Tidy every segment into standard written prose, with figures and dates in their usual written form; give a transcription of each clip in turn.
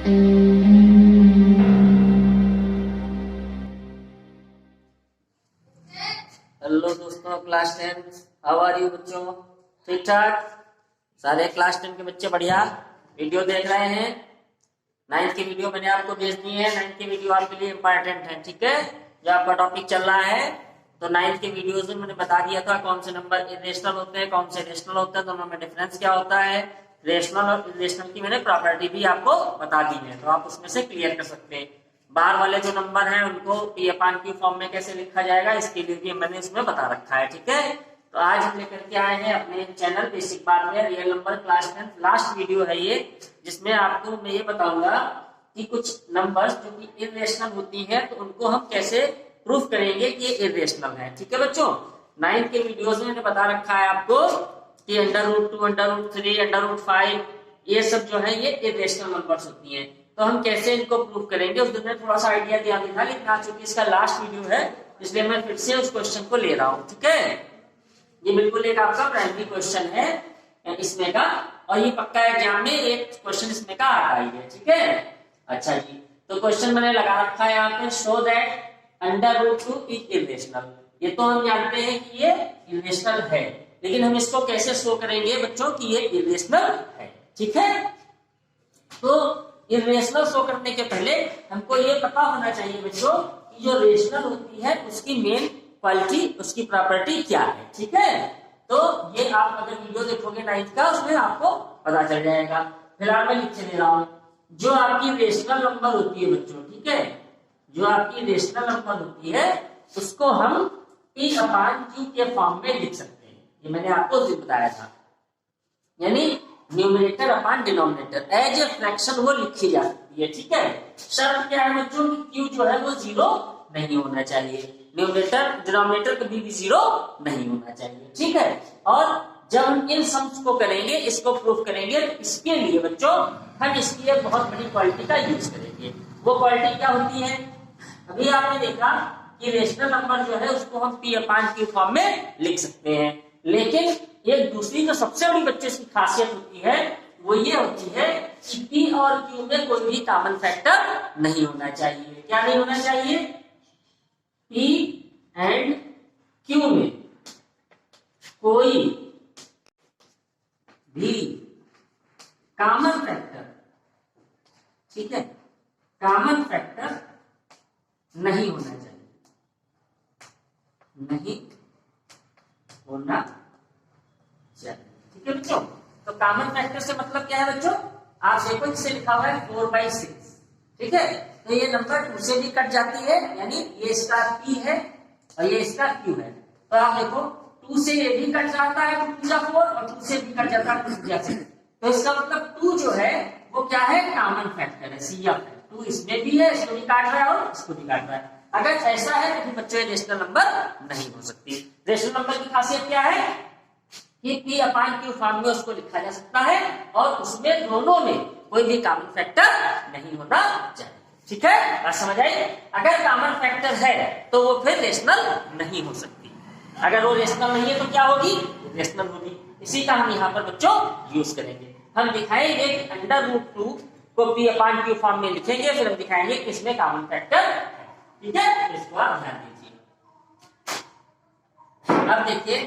Hello दोस्तों, class 10 how are you बच्चों? ठीक ठाक सारे क्लास 10 के बच्चे बढ़िया वीडियो देख रहे हैं। 9th की वीडियो मैंने आपको भेज दी है। 9th की वीडियो आपके लिए इंपॉर्टेंट है, ठीक है। जो आपका टॉपिक चल रहा है, तो 9th की वीडियो में मैंने बता दिया था कौन से नंबर इरेशनल होते हैं, कौन से रेशनल होते हैं, दोनों में डिफरेंस क्या होता है। रेशनल और इरेशनल की मैंने प्रॉपर्टी भी आपको बता दी है, तो आप उसमें से क्लियर कर सकते हैं। बाहर वाले जो नंबर हैं उनको P/Q फॉर्म में कैसे लिखा जाएगा, इसके लिए भी मैंने इसमें बता रखा है, ठीक है। तो आज हम लेकर के आए हैं अपने चैनल बेसिक बात में real number class 10 last video है ये, जिसमें आपको मैं ये बताऊंगा कि कुछ नंबर्स जो कि इरेशनल होती है तो उनको हम कैसे प्रूफ करेंगे कि ये इरेशनल है, ठीक है बच्चों। 9th के वीडियोस में मैंने बता रखा है आपको कि √2, √3, √5 ये सब जो है ये इरेशनल नंबर्स होती हैं। तो हम कैसे इनको प्रूव करेंगे उस दिन में थोड़ा सा आइडिया दिया था, लेकिन आज चूंकि इसका लास्ट वीडियो है इसलिए मैं फिर से उस क्वेश्चन को ले रहा हूँ, ठीक है। ये बिल्कुल एक आपका प्राइमरी क्वेश्चन है इसमें का, और ये पक्का एग्जाम में एक क्वेश्चन इसमें का आता ही है, ठीक है। अच्छा जी, तो क्वेश्चन मैंने लगा रखा है यहाँ पे, शो दैट √2 इज इरेशनल। ये तो हम जानते हैं कि ये इरेशनल है, लेकिन हम इसको कैसे शो करेंगे बच्चों कि ये इरेशनल है, ठीक है। तो इरेशनल शो करने के पहले हमको ये पता होना चाहिए बच्चों कि जो रेशनल होती है उसकी मेन क्वालिटी, उसकी प्रॉपर्टी क्या है, ठीक है। तो ये आप अगर वीडियो देखोगे 9th का, उसमें आपको पता चल जाएगा। फिलहाल मैं लिख दे रहा हूं, जो आपकी रेशनल नंबर होती है बच्चों, ठीक है, जो आपकी रेशनल नंबर होती है उसको हम P/Q के फॉर्म में लिख सकते हैं। ये मैंने आपको उस दिन बताया था, यानी numerator upon denominator as a fraction वो लिखी जा सकती है, ठीक है। शर्त क्या है बच्चों कि Q जो है वो 0 नहीं होना चाहिए, न्यूमरेटर डिनोमिनेटर कभी भी 0 नहीं होना चाहिए, ठीक है। और जब हम इन सम्स को करेंगे, इसको प्रूफ करेंगे, तो इसके लिए बच्चों हम इसकी एक बहुत बड़ी क्वालिटी का यूज करेंगे। वो क्वालिटी क्या होती है? अभी आपने देखा कि रेशनल नंबर जो है उसको हम P/Q फॉर्म में लिख सकते हैं, लेकिन एक दूसरी जो सबसे बड़ी बच्चे की खासियत होती है वो ये होती है कि P और Q में कोई भी कॉमन फैक्टर नहीं होना चाहिए। क्या नहीं होना चाहिए? P एंड Q में कोई भी कॉमन फैक्टर, ठीक है, कॉमन फैक्टर नहीं होना चाहिए, नहीं होना चाहिए, ठीक है बच्चों। तो कॉमन फैक्टर से मतलब क्या है बच्चों? आप देखो इसे लिखा हुआ है 4/6, ठीक है। तो ये नंबर 2 से भी कट जाती है, यानी ये इसका P है और ये इसका Q है। तो आप देखो 2 से ये भी कट जाता है 2 4 और 2 से भी कट जाता है 2 6। तो इसका मतलब 2 जो है वो क्या है? कॉमन फैक्टर है, CF है। 2 इसमें भी है, इसको भी काट रहा है और इसको भी काट रहा है। अगर ऐसा है तो फिर बच्चों रेशनल नंबर नहीं हो सकती। रेशनल नंबर की खासियत क्या है कि P/Q फॉर्म में उसको लिखा जा सकता है और उसमें दोनों में कोई भी कॉमन फैक्टर नहीं होना चाहिए, ठीक है। बात समझ आई? अगर कॉमन फैक्टर है तो वो फिर रेशनल नहीं हो सकती। अगर वो रेशनल नहीं है तो क्या होगी? रेशनल होगी। इसी का हम यहाँ पर बच्चों यूज करेंगे। हम दिखाएंगे कि √2 को P/Q फॉर्म में लिखेंगे, फिर हम दिखाएंगे कि इसमें कॉमन फैक्टर है, ठीक है। इसको आप ध्यान दीजिए। अब देखिए,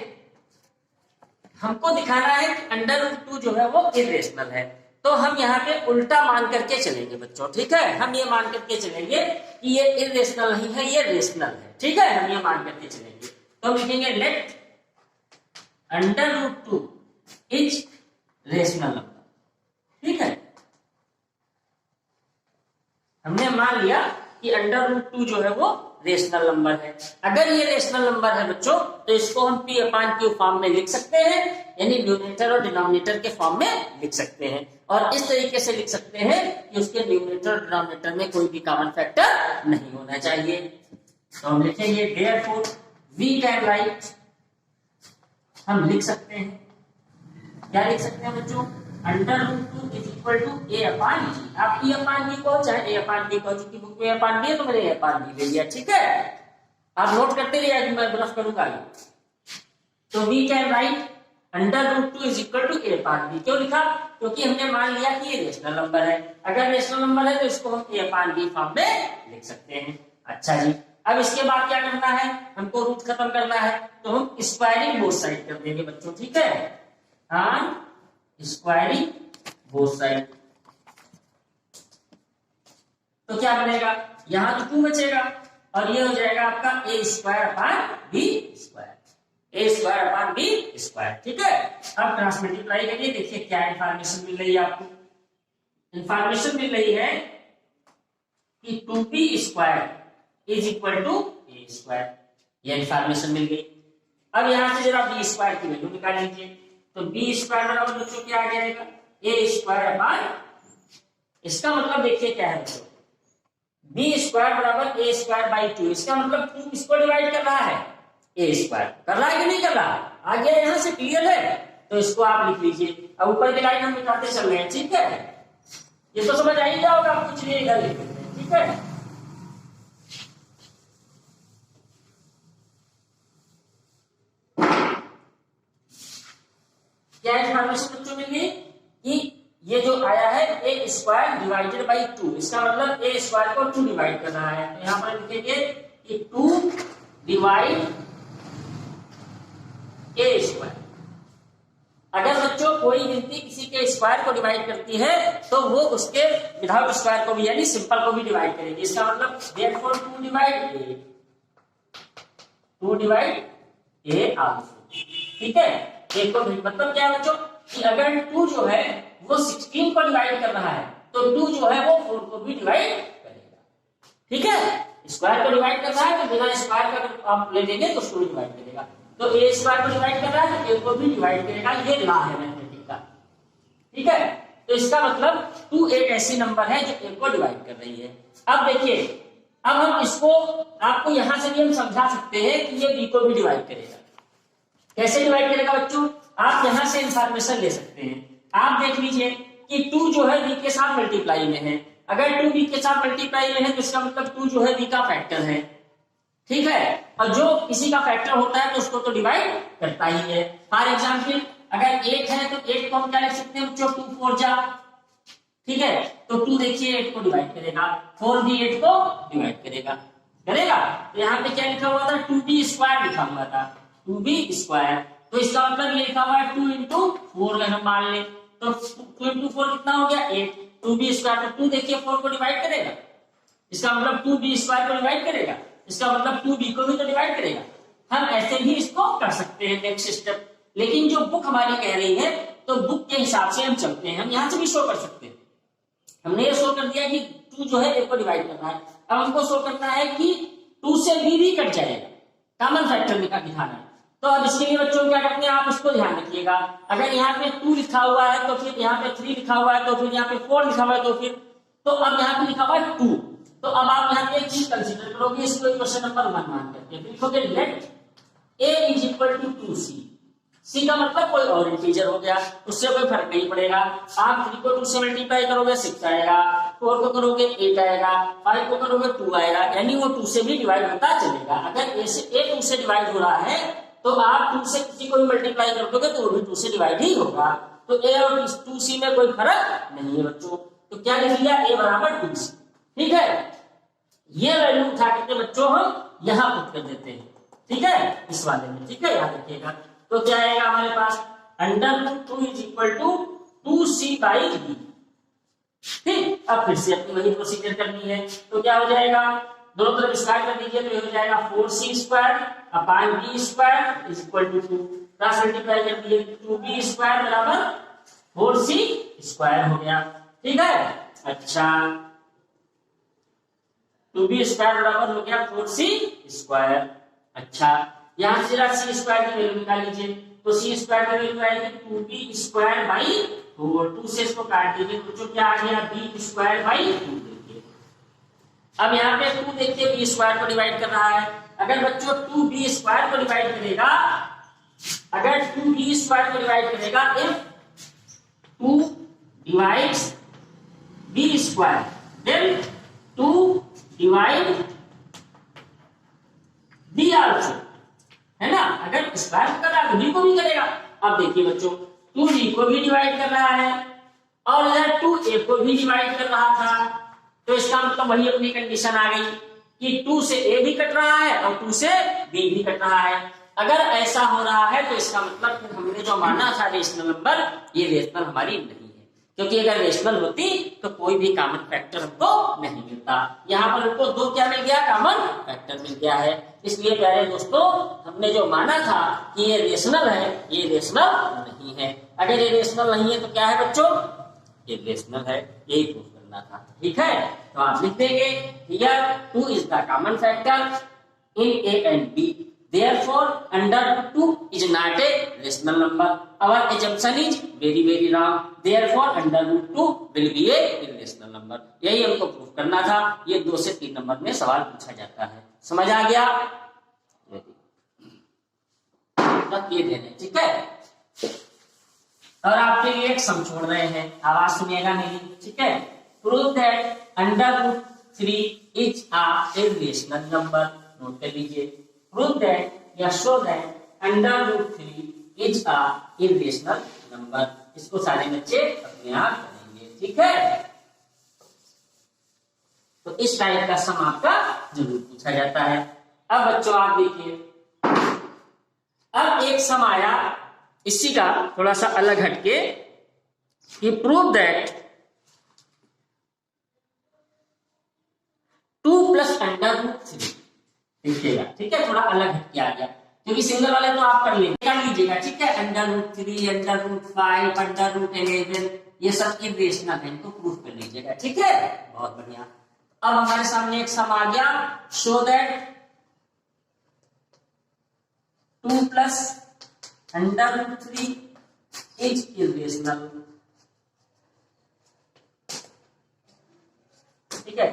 हमको दिखाना है कि √2 जो है वो इरेशनल है, तो हम यहाँ पे उल्टा मान करके चलेंगे बच्चों, ठीक है। हम ये मान करके चलेंगे कि ये इरेशनल नहीं है, ये रेशनल है, ठीक है। हम ये मान करके चलेंगे, तो हम लिखेंगे लेट √2 इज रेशनल नंबर, ठीक है। हमने मान लिया कि √2 जो है वो रेशनल नंबर है। अगर ये रेशनल नंबर है बच्चों तो इसको हम P/Q फॉर्म में लिख सकते हैं, यानी न्यूमरेटर और डिनोमिनेटर के फॉर्म में लिख सकते हैं। और इस तरीके से लिख सकते हैं कि उसके न्यूमरेटर और डिनोमिनेटर में कोई भी कॉमन फैक्टर नहीं होना चाहिए। तो हम लिखेंगे देयरफॉर वी कैन राइट, हम लिख सकते हैं, क्या लिख सकते हैं बच्चों? √2 इज इक्वल टू A/D। आप E/D को चाहे A/D को, चूंकि बुक में A/D है तो मैंने A/D ले लिया, ठीक है। आप नोट करते रहिए, मैं ब्रश करूंगा। तो we can write √2 is equal to a upon b। क्यों लिखा? क्योंकि हमने मान लिया कि ये रेशनल नंबर है। अगर रेशनल नंबर है तो इसको हम a अपान b फॉर्म में लिख सकते हैं। अच्छा जी, अब इसके बाद क्या करना है, हमको रूट खत्म करना है, तो हम स्क्वायरिंग बोथ साइड कर देंगे बच्चों, ठीक है। हाँ, स्क्वायरिंग बोथ साइड, तो क्या बनेगा, यहां तो 2 बचेगा और ये हो जाएगा आपका a square upon b square, a square upon b square, ठीक है। अब क्रॉस मल्टीप्लाई करिए, देखिए क्या इंफॉर्मेशन मिल रही है आपको। इंफॉर्मेशन मिल रही है कि 2b square is equal to a square, ये इंफॉर्मेशन मिल गई। अब यहां से जरा b स्क्वायर की वैल्यू निकाल लीजिए, तो b स्क्वायर बराबर बच्चों क्या आ जाएगा, a स्क्वायर अपान, इसका मतलब देखिए क्या है बच्चों, b स्क्वायर बराबर a स्क्वायर बाई 2, इसका मतलब 2 किसको डिवाइड कर रहा है, a स्क्वायर। कर रहा है कि नहीं कर रहा, आ गया यहां से, क्लियर है। तो इसको आप लिख लीजिए, अब ऊपर की लाइन हम मिटाते चल रहे हैं, ठीक है। ये तो समझ आ ही जाओगे आपको, चलिए इधर लिख लेते हैं, ठीक है। क्या इंफॉर्मेशन बच्चों मिल गई कि ये जो आया है a स्क्वायर डिवाइडेड बाई 2, इसका मतलब a स्क्वायर को 2 डिवाइड कर रहा है, तो यहां पर लिखेंगे कि 2 डिवाइड a स्क्वायर। अगर बच्चों कोई गिनती किसी के स्क्वायर को डिवाइड करती है तो वो उसके विदाउट स्क्वायर को भी यानी सिंपल को भी डिवाइड करेगी, इसका मतलब देयरफॉर 2 डिवाइड a आल्सो, ठीक है। एक को मतलब क्या है बच्चों कि अगर 2 जो है वो 16 को डिवाइड कर रहा है तो 2 जो है वो 4 को भी डिवाइड करेगा, ठीक है। स्क्वायर को डिवाइड कर रहा है तो बिना स्क्वायर का आप ले लेंगे तो उसको डिवाइड करेगा, तो a स्क्वायर को डिवाइड कर रहा है तो a को भी डिवाइड करेगा, ये लॉ है मैथमेटिक्स का, ठीक है। तो इसका मतलब 2 एक ऐसी नंबर है जो a को डिवाइड कर रही है। अब देखिए, अब हम इसको आपको यहां से भी हम समझा सकते हैं कि ये b को भी डिवाइड करेगा। कैसे डिवाइड करेगा बच्चों, आप यहां से इंफॉर्मेशन ले सकते हैं। आप देख लीजिए कि 2 जो है b के साथ मल्टीप्लाई में है, अगर 2 b के साथ मल्टीप्लाई में है तो इसका मतलब 2 जो है b का फैक्टर है, ठीक है। और जो किसी का फैक्टर होता है तो उसको तो डिवाइड करता ही है। फॉर एग्जाम्पल अगर 8 है तो 8 को हम क्या लिख सकते हैं बच्चों, 2 4 जा, ठीक है। तो 2 देखिए 8 को डिवाइड करेगा, 4 भी 8 को डिवाइड करेगा, तो यहाँ पे क्या लिखा हुआ था, 2b स्क्वायर लिखा हुआ था, 2b स्क्वायर, तो इसका मतलब ये लिखा हुआ है 2 इंटू 4 हम मान ले, तो 2 इंटू 4 कितना हो गया 8, 2b स्क्वायर, तो 2 देखिए 4 को डिवाइड करेगा, इसका मतलब 2b स्क्वायर को डिवाइड करेगा, इसका मतलब 2b को भी तो डिवाइड करेगा। हम ऐसे भी इसको कर सकते हैं नेक्स्ट स्टेप, लेकिन जो बुक हमारी कह रही है तो बुक के हिसाब से हम चलते हैं, हम यहाँ से भी शो कर सकते हैं। हमने ये शो कर दिया कि 2 जो है 1 को डिवाइड करना है, अब हमको शो करना है कि 2 से b भी कट जाएगा, कॉमन फैक्टर दिखाना है। तो अब इसके लिए बच्चों क्या करते हैं, आप इसको ध्यान रखिएगा, अगर यहाँ पे 2 लिखा हुआ है तो फिर यहाँ पे 3 लिखा हुआ है तो फिर यहाँ पे 4 लिखा हुआ है तो फिर, तो अब यहाँ पे लिखा हुआ है 2, तो अब आप यहाँ पे एक चीज कंसीडर करोगे, इसको इक्वेशन नंबर 1 मान करके लिखोगे let a is equal to 2c, c का मतलब कोई और इंटीजर हो गया, उससे कोई फर्क नहीं पड़ेगा। आप 3 को 2 से मल्टीप्लाई करोगे 6 आएगा, 4 को करोगे 8 आएगा, 5 को करोगे 2 आएगा, यानी वो 2 से भी डिवाइड होता चलेगा। अगर a से a 2 से डिवाइड हो रहा है तो आप 2 से किसी को भी मल्टीप्लाई कर दोगे तो वो भी 2 से डिवाइड ही होगा, तो a और 2c में कोई फर्क नहीं है बच्चों। तो क्या लिख लिया, a बराबर 2c, ठीक है। ये वैल्यू उठा करके बच्चों हम यहां पुट कर देते हैं, ठीक है, इस वाले में, ठीक है, याद रखिएगा। तो क्या आएगा हमारे पास, √2 is equal to 2c by b, ठीक। अब फिर से अपनी वही प्रोसीजर करनी है, तो क्या हो जाएगा, दोनों तरफ स्क्वायर कर दीजिए, तो ये हो जाएगा 4c square upon b square is equal to 2, cross multiply कर दिए, 2b स्क्वायर बराबर 4c स्क्वायर हो गया, ठीक है। अच्छा, 2b स्क्वायर बराबर हो गया 4c स्क्वायर। अच्छा, यहां से c स्क्वायर की वैल्यू निकाल लीजिए, तो c स्क्वायर की वैल्यू आएगी 2b स्क्वायर बाई 4, 2 से इसको काट दीजिए तो क्या आ गया, b स्क्वायर बाई 2 देखिए। अब यहाँ पे 2 देखिए b स्क्वायर को डिवाइड कर रहा है, अगर बच्चों 2b स्क्वायर को डिवाइड करेगा, अगर 2b स्क्वायर को डिवाइड करेगा, if 2 divides b square then 2 divide b also, है ना। अगर स्क्वायर कर रहा है तो b को भी करेगा, अब देखिए बच्चों 2b को भी डिवाइड कर रहा है और इधर 2a को भी डिवाइड कर रहा था, तो इसका मतलब वही अपनी कंडीशन आ गई कि 2 से a भी कट रहा है और 2 से b भी कट रहा है। अगर ऐसा हो रहा है तो इसका मतलब फिर हमने जो माना था रेशनल नंबर, ये रेशनल हमारी नहीं है, क्योंकि अगर रेशनल होती तो कोई भी कॉमन फैक्टर हमको नहीं मिलता। यहाँ पर हमको दो क्या मिल गया, कॉमन फैक्टर मिल गया है। इसलिए प्यारे दोस्तों हमने जो माना था कि ये रेशनल है, ये रेशनल नहीं है। अगर ये रेशनल नहीं है तो क्या है बच्चों, ये रेशनल है, यही प्रूफ करना था। ठीक है, तो आप लिख देंगे here 2 is the common factor in a and b, therefore under 2 is not a rational number. Our assumption is very wrong, therefore under root 2 will be a irrational number. यही हमको प्रूफ करना था। ये 2 से 3 नंबर में सवाल पूछा जाता है। समझ आ गया? ये देने, ठीक है। और आपके लिए एक सम छोड़ रहे हैं, आवाज सुनिएगा मेरी, ठीक है। Prove that under root 3 is a irrational number. Note कर लीजिए, प्रूव दैट या show that under root 3 is a irrational number. इसको सारे बच्चे अपने आप करेंगे, ठीक है। तो इस टाइप का सम आपका जरूर पूछा जाता है। अब बच्चों आप देखिए, अब एक सम आया इसी का थोड़ा सा अलग हटके कि prove that 2 plus under root 3 देखिएगा, ठीक है। थोड़ा अलग हटके आ गया क्योंकि सिंगल वाले तो आप कर लीजिएगा, ठीक है। Under root 3, under root 5, under root 11 ये सब इर्रेशनल है, तो प्रूफ कर लीजिएगा, ठीक है। बहुत बढ़िया। अब हमारे सामने एक सम आ गया, show that 2 plus under root 3 is irrational, ठीक है।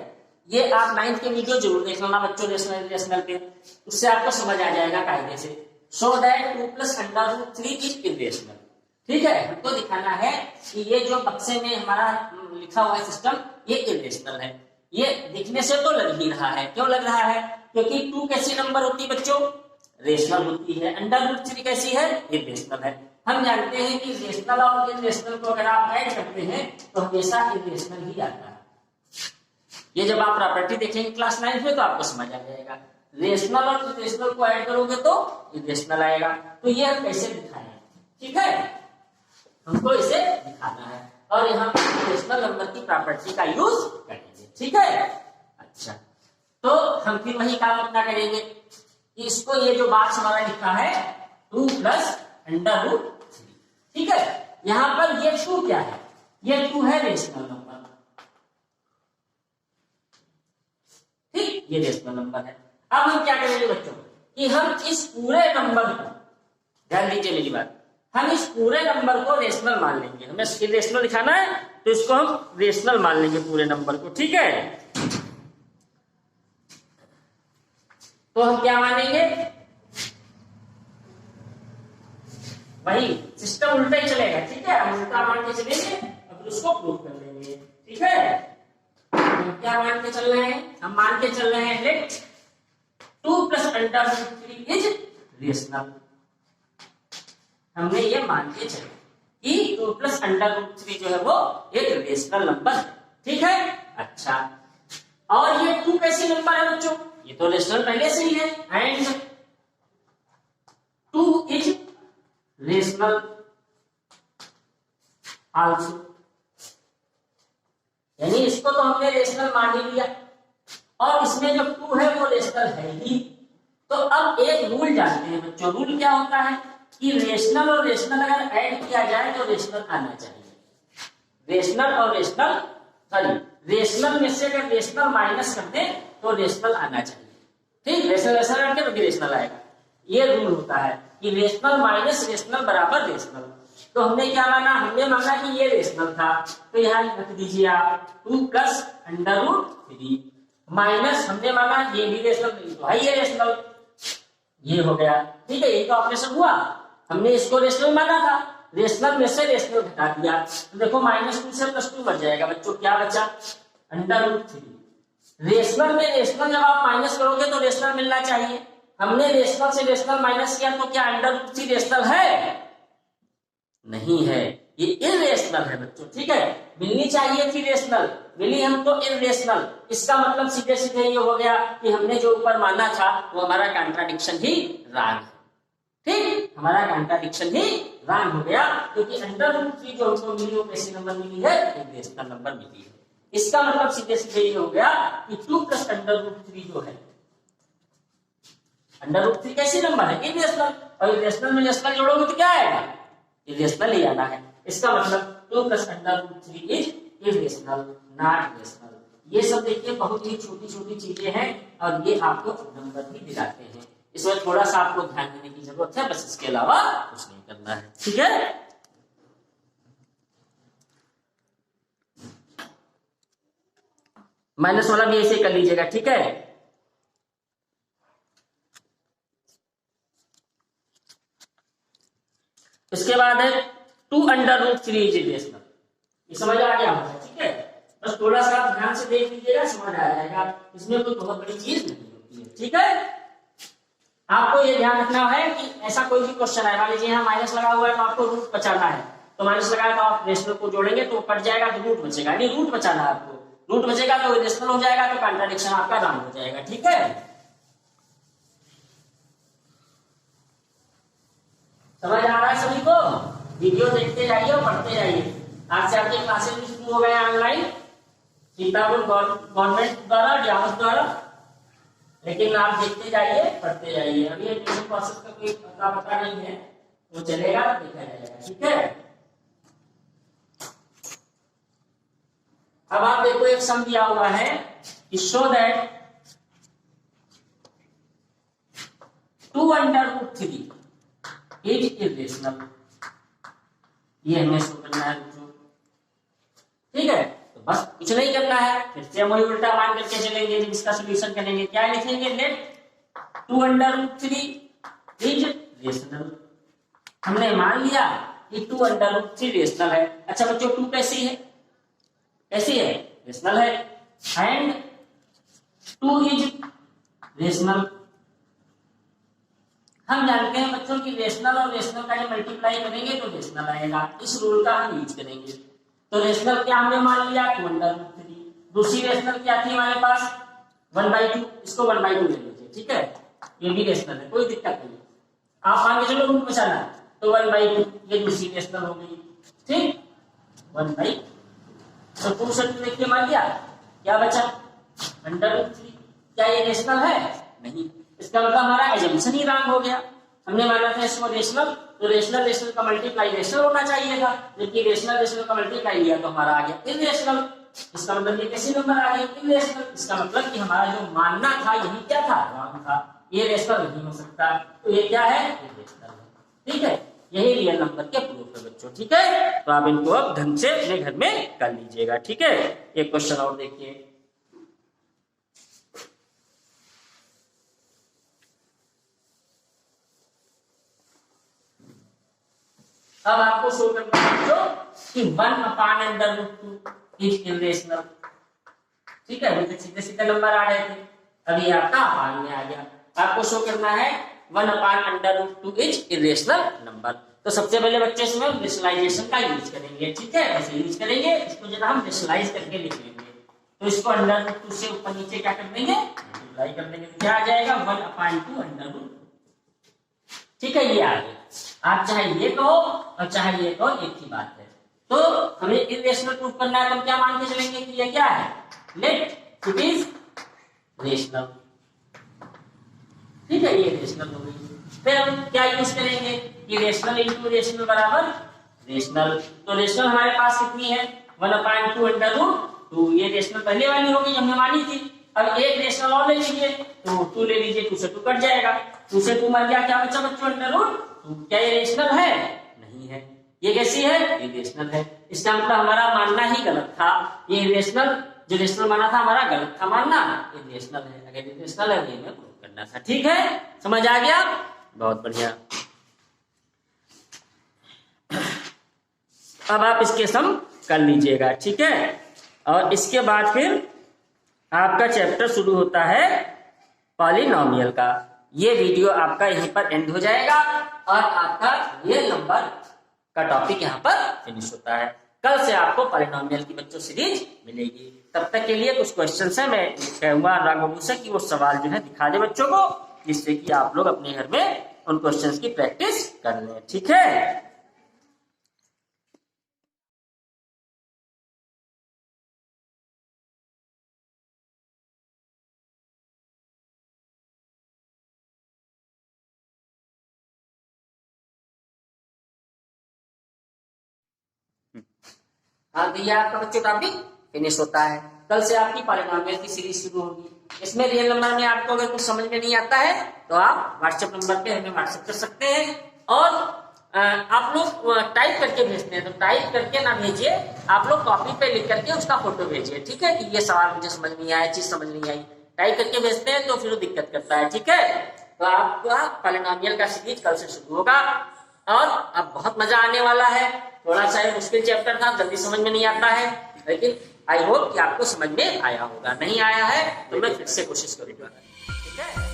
ये आप 9th के वीडियो जरूर देख लेना बच्चों, रेशनल इर्रेशनल पे, उससे आपको समझ आ जाएगा कायदे से। Show that 2 plus under root 3 is irrational, ठीक है। हमको दिखाना है कि ये जो बक्से में हमारा लिखा हुआ है सिस्टम, ये इर्रेशनल है। ये दिखने से तो लग ही रहा है, क्यों लग रहा है, क्योंकि 2 कैसी नंबर होती है बच्चों, रेशनल होती है। अंडर रूट 3 कैसी है, इर्रेशनल है। हम जानते हैं कि रेशनल और इर्रेशनल को अगर आप ऐड करते हैं तो हमेशा इर्रेशनल ही आता है। ये जब आप प्रॉपर्टी देखेंगे क्लास 9 में तो आपको समझ आ जाएगा। रेशनल और इर्रेशनल को ऐड करोगे तो इर्रेशनल आएगा। तो ये हम कैसे दिखाएं, ठीक है, हमको इसे दिखाना है और यहाँ पर रेशनल नंबर की प्रॉपर्टी का यूज करेंगे, ठीक है। अच्छा, तो हम फिर वही काम अपना करेंगे, इसको ये जो बॉक्स हमारा लिखा है 2 प्लस अंडर रूट 3, ठीक है। यहां पर ये 2 क्या है, ये 2 है रेशनल नंबर, ठीक, ये रेशनल नंबर है। अब हम क्या करेंगे बच्चों कि हम इस पूरे नंबर को, ध्यान दीजिए मेरी बात, हम इस पूरे नंबर को रेशनल मान लेंगे। हमें रेशनल दिखाना है तो इसको हम रेशनल मान लेंगे पूरे नंबर को, ठीक है। तो हम क्या मानेंगे, वही सिस्टम उल्टा ही चलेगा, ठीक है। हम उल्टा मान के चलेंगे और फिर उसको प्रूव कर लेंगे, ठीक है। हम क्या मान के चल रहे हैं, हम मान के चल रहे हैं let 2 plus under root 3 is rational. हमने ये मान के चले कि 2 प्लस अंडर रूट 3 जो है वो एक रेशनल नंबर है, ठीक है। अच्छा, और ये 2 कैसी नंबर है बच्चों, ये तो रेशनल पहले से ही है, एंड 2 इज रेशनल आल्सो, यानी इसको तो हमने रेशनल मान ही लिया और इसमें जो 2 है वो रेशनल है ही। तो अब एक रूल जानते हैं बच्चों, रूल क्या होता है कि रेशनल और रेशनल अगर ऐड किया जाए तो रेशनल आना चाहिए। रेशनल और रेशनल, सॉरी, रेशनल में से अगर रेशनल माइनस कर दें तो रेशनल आना चाहिए, ठीक। रेशनल ऐसा करके तो रेशनल आएगा, ये रूल होता है कि रेशनल माइनस रेशनल बराबर रेशनल। तो हमने क्या माना, हमने माना कि ये रेशनल था, तो यहाँ रख दीजिए आप 2 प्लस अंडर रूट 3 माइनस, हमने माना ये भी रेशनल, तो है ये रेशनल, ये हो गया, ठीक है। ये तो ऑपरेशन हुआ, हमने इसको रेशनल माना था, रेशनल में से रेशनल घटा दिया, तो देखो -2 से +2 बच जाएगा बच्चों, क्या बचा, अंडर रूट 3। रेशनल में रेशनल जब आप माइनस करोगे तो रेशनल मिलना चाहिए, हमने रेशनल से रेशनल माइनस किया तो क्या अंडर रूट 3 रेशनल है, नहीं है, ये इरेशनल है बच्चों। ठीक है, मिलनी चाहिए थी रेशनल, मिली हमको इरेशनल। इसका मतलब सीधे सीधे ये हो गया कि हमने जो ऊपर माना था वो हमारा कॉन्ट्राडिक्शन ही रॉन्ग है। ठीक, हमारा कॉन्ट्राडिक्शन ही रॉन्ग हो गया, क्योंकि √3 जो हमको मिली वो कैसी नंबर मिली है, इरेशनल नंबर मिली है। इसका मतलब सीधे सीधे ये हो गया कि 2 + √3 जो है, √3 कैसी नंबर है, इरेशनल, और इरेशनल में रेशनल जोड़ोगे तो क्या आएगा, इरेशनल ही आना है। इसका मतलब 2 + √3 इज इरेशनल, नॉट रेशनल। ये सब देखिए बहुत ही छोटी छोटी चीजें हैं और ये आपको नंबर ही दिलाते हैं। इसमें थोड़ा सा आपको ध्यान देने की जरूरत है, बस इसके अलावा कुछ नहीं करना है। ठीक है, माइनस वाला भी ऐसे कर लीजिएगा। ठीक है, इसके बाद है 2 √ 3 इज इरेशनल। ये समझ आ गया होगा। ठीक है, बस थोड़ा सा आप ध्यान से देख लीजिएगा, समझ आ जाएगा। इसमें कोई बहुत बड़ी चीज नहीं होती है। ठीक है, आपको ये ध्यान रखना है कि ऐसा कोई भी क्वेश्चन है, मान लीजिए यहाँ माइनस लगा हुआ है तो आपको रूट बचाना है, तो माइनस लगाया तो आप रेशनल को जोड़ेंगे तो कट जाएगा तो रूट बचेगा, यानी रूट बचाना है आपको। रूट बचेगा तो रेशनल हो जाएगा, तो कॉन्ट्राडिक्शन आपका रॉन्ग हो जाएगा। ठीक है, समझ आ रहा है सभी को? वीडियो देखते जाइए और पढ़ते जाइए। आज से आपके क्लासेस भी शुरू हो गए ऑनलाइन, सीतापुर गवर्नमेंट द्वारा, डियामस द्वारा, लेकिन आप देखते जाइए पढ़ते जाइए। अभी एडमिशन प्रोसेस का कोई पता नहीं है, वो चलेगा तो देखा जाएगा। ठीक है, अब आप देखो एक सम दिया हुआ है, शो दैट 2 √3 इज इरेशनल। ये हमें शो करना है बच्चों। ठीक है, तो बस कुछ नहीं करना है, फिर से हम वही उल्टा मान करके चलेंगे, जब इसका सोल्यूशन करेंगे क्या लिखेंगे, लेट 2 √3 इज रेशनल। हमने मान लिया कि 2 √3 रेशनल है। अच्छा बच्चों, 2 कैसी है, कैसी है, रेशनल है, एंड 2 इज रेशनल। हम जानते हैं बच्चों की रेशनल और रेशनल का जब मल्टीप्लाई करेंगे तो रेशनल आएगा। इस रूल का हम यूज करेंगे। तो रेशनल क्या हमने मान लिया, 2 √3। दूसरी रेशनल क्या थी हमारे पास, 1/2, इसको 1/2 ले लीजिए। ठीक है, ये भी रेशनल है, कोई दिक्कत नहीं। आप मान के चलो रूट बचाना है तो 1/2, ये दूसरी रेशनल हो गई। ठीक, 1/2, तो 2 से 2 देखिए मान लिया, क्या बचा, √3। क्या ये रेशनल है, नहीं। इसका मतलब हमारा एजम्पशन ही रॉन्ग हो गया। हमने माना था इसको रेशनल, तो रेशनल रेशनल का मल्टीप्लाई रेशनल होना चाहिए था, लेकिन रेशनल रेशनल का मल्टीप्लाई लिया तो हमारा आ गया इरेशनल। इसका मतलब ये कैसी नंबर आ गई, इरेशनल। इसका मतलब कि हमारा जो मानना था यही क्या था, रॉन्ग था, ये रेशनल नहीं हो सकता, तो ये क्या है, इरेशनल है। ठीक है, यही रियल नंबर के प्रूफ है बच्चों। ठीक है, तो आप इनको अब ढंग से अपने घर में कर लीजिएगा। ठीक है, एक क्वेश्चन और देखिए, अब आपको शो करना है जो कि 1/√2 इज इरेशनल। ठीक है, तो सीधे सीधे नंबर आ रहे थे, अभी आपका अपान में आ गया। आपको शो करना है 1/√2 इज इरेशनल नंबर। तो सबसे पहले बच्चे इसमें रेशनलाइजेशन का यूज करेंगे। ठीक है, कैसे यूज करेंगे, इसको जरा हम रेशनलाइज करके लिख लेंगे। तो इसको √2 से ऊपर नीचे क्या कर देंगे, मल्टीप्लाई कर देंगे, क्या आ जाएगा, 1/2 √2। ठीक है, ये आ गया। आप चाहे ये कहो और चाहे ये कहो, एक ही बात है। तो हमें इरेशनल प्रूफ करना है, तो हम क्या मान के चलेंगे कि ये क्या है, लेट इट इज रेशनल। ठीक है, ये रेशनल हो गई। फिर हम क्या यूज करेंगे, कि रेशनल इंटू रेशनल बराबर रेशनल। तो रेशनल हमारे पास कितनी है, 1/2 ये रेशनल पहले वाली होगी हमने मानी थी। अब एक रेशनल और ले लीजिए, तो 2 ले लीजिए, 2 से 2 कट जाएगा, 2 से 2 मर गया, क्या बचा बच्चों, √2। क्या ये रेशनल है, नहीं है। ये कैसी है, ये रेशनल है। इसका मतलब हमारा मानना ही गलत था, ये रेशनल जो रेशनल माना था हमारा गलत था मानना, ये रेशनल है। अगर ये रेशनल है तो ये प्रूव करना था। ठीक है, समझ आ गया, बहुत बढ़िया। अब आप इसके सम कर लीजिएगा। ठीक है, और इसके बाद फिर आपका चैप्टर शुरू होता है पॉलिनोमियल का। ये वीडियो आपका यहीं पर एंड हो जाएगा और आपका रियल नंबर का टॉपिक यहाँ पर फिनिश होता है। कल से आपको पॉलिनोमियल की बच्चों सीरीज मिलेगी। तब तक के लिए कुछ क्वेश्चन है, मैं कहूंगा अनुराग बाबू से कि वो सवाल जो है दिखा दे बच्चों को, जिससे कि आप लोग अपने घर में उन क्वेश्चंस की प्रैक्टिस कर लें। ठीक है। हाँ, तो ये आपका बच्चों टॉपिक फिनिश होता है। कल से आपकी पॉलिनोमियल की सीरीज शुरू होगी। इसमें रियल नंबर में आपको अगर कुछ समझ में नहीं आता है तो आप व्हाट्सएप नंबर पे हमें व्हाट्सएप कर सकते हैं, और आप लोग टाइप करके भेजते हैं तो टाइप करके ना भेजिए, आप लोग कॉपी पे लिख करके उसका फोटो भेजिए। ठीक है, कि ये सवाल मुझे समझ नहीं आया, चीज समझ नहीं आई। टाइप करके भेजते हैं तो फिर वो दिक्कत करता है। ठीक है, तो आपका पॉलिनोमियल का सीरीज कल से शुरू होगा और अब बहुत मजा आने वाला है। थोड़ा सा मुश्किल चैप्टर था, जल्दी समझ में नहीं आता है, लेकिन आई होप कि आपको समझ में आया होगा। नहीं आया है तो मैं फिर से कोशिश करूंगा। ठीक है।